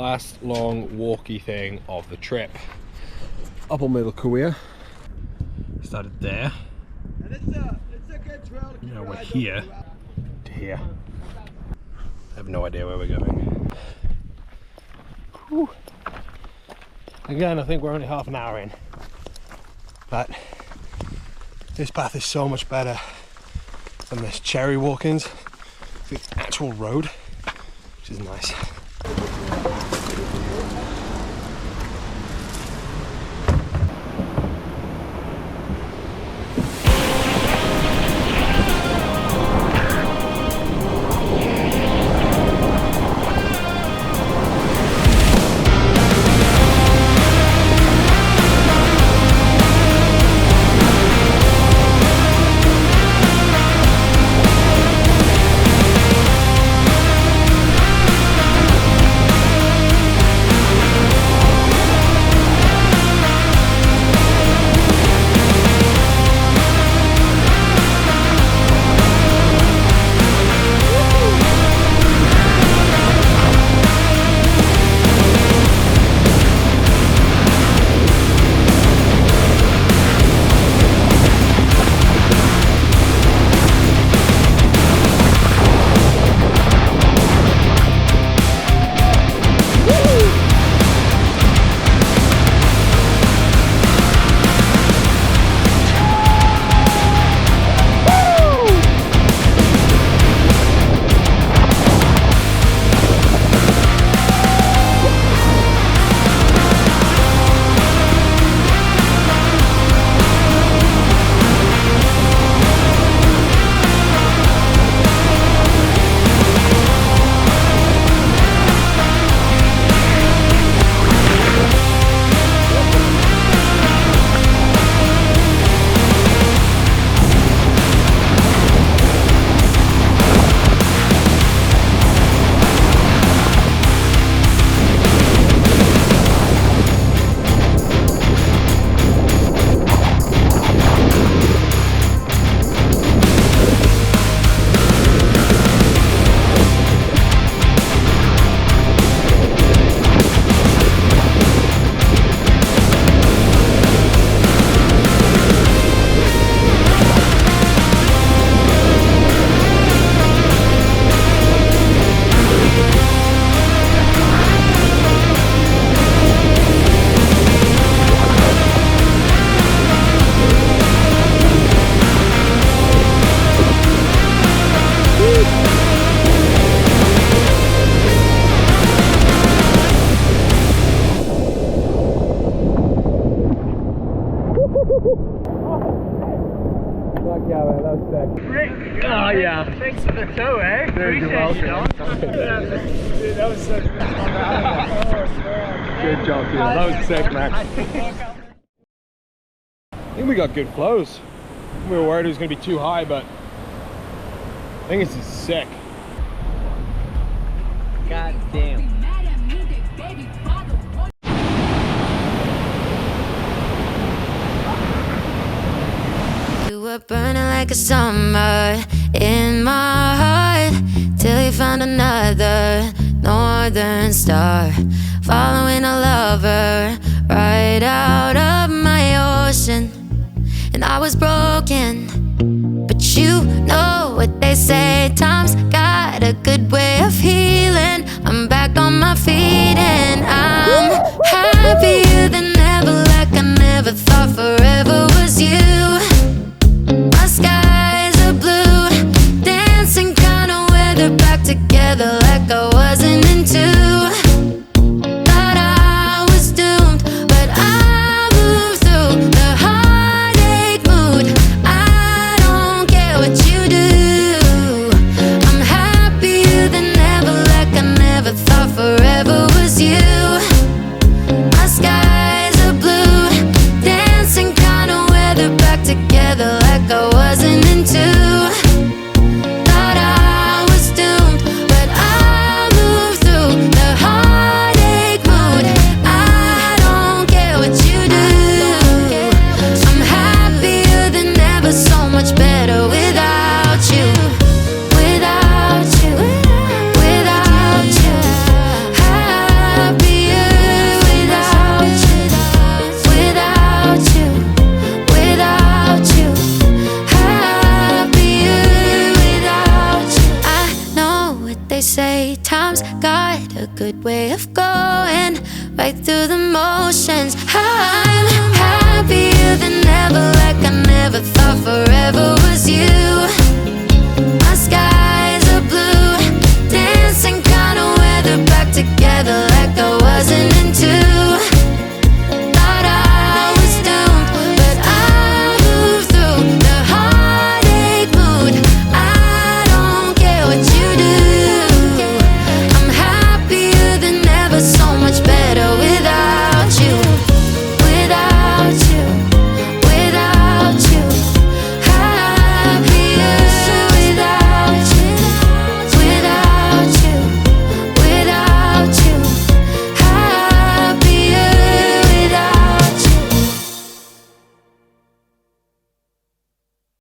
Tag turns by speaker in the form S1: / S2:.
S1: last long walky thing of the trip. Upper Middle Kaweah. Started there.
S2: And it's a good trail to
S1: Now we're here to here. I have no idea where we're going. Whew. Again, I think we're only half an hour in, but this path is so much better than this cherry walk-ins. The actual road, which is nice. That was sick.
S3: Rick,
S1: Oh yeah.
S3: Thanks for the tow, eh?
S1: Dude, you're welcome.
S3: Dude, that was so good.
S1: Good job, dude. That was sick, man. I think we got good flows. We were worried it was going to be too high, but I think this is sick.
S3: God damn.
S4: You were burning like a summer in my heart till you found another northern star, following a lover right out of my ocean. And I was broken, but you know what they say, time's got a good way of healing. I'm back on my feet and I'm happier than ever, like I never thought forever was you. My skies are blue, dancing kind of weather, back together like I wasn't into. Thought I was doomed, but I moved through the heartache mood. I don't care what you do. I'm happier than ever, like I never thought forever was you. My skies are blue, dancing kind of weather, back together like I wasn't into. Thought I was doomed, but I moved through the heartache mood. I don't care what you do. I'm happier than ever, so much better without you. Without you, without you. Happier right through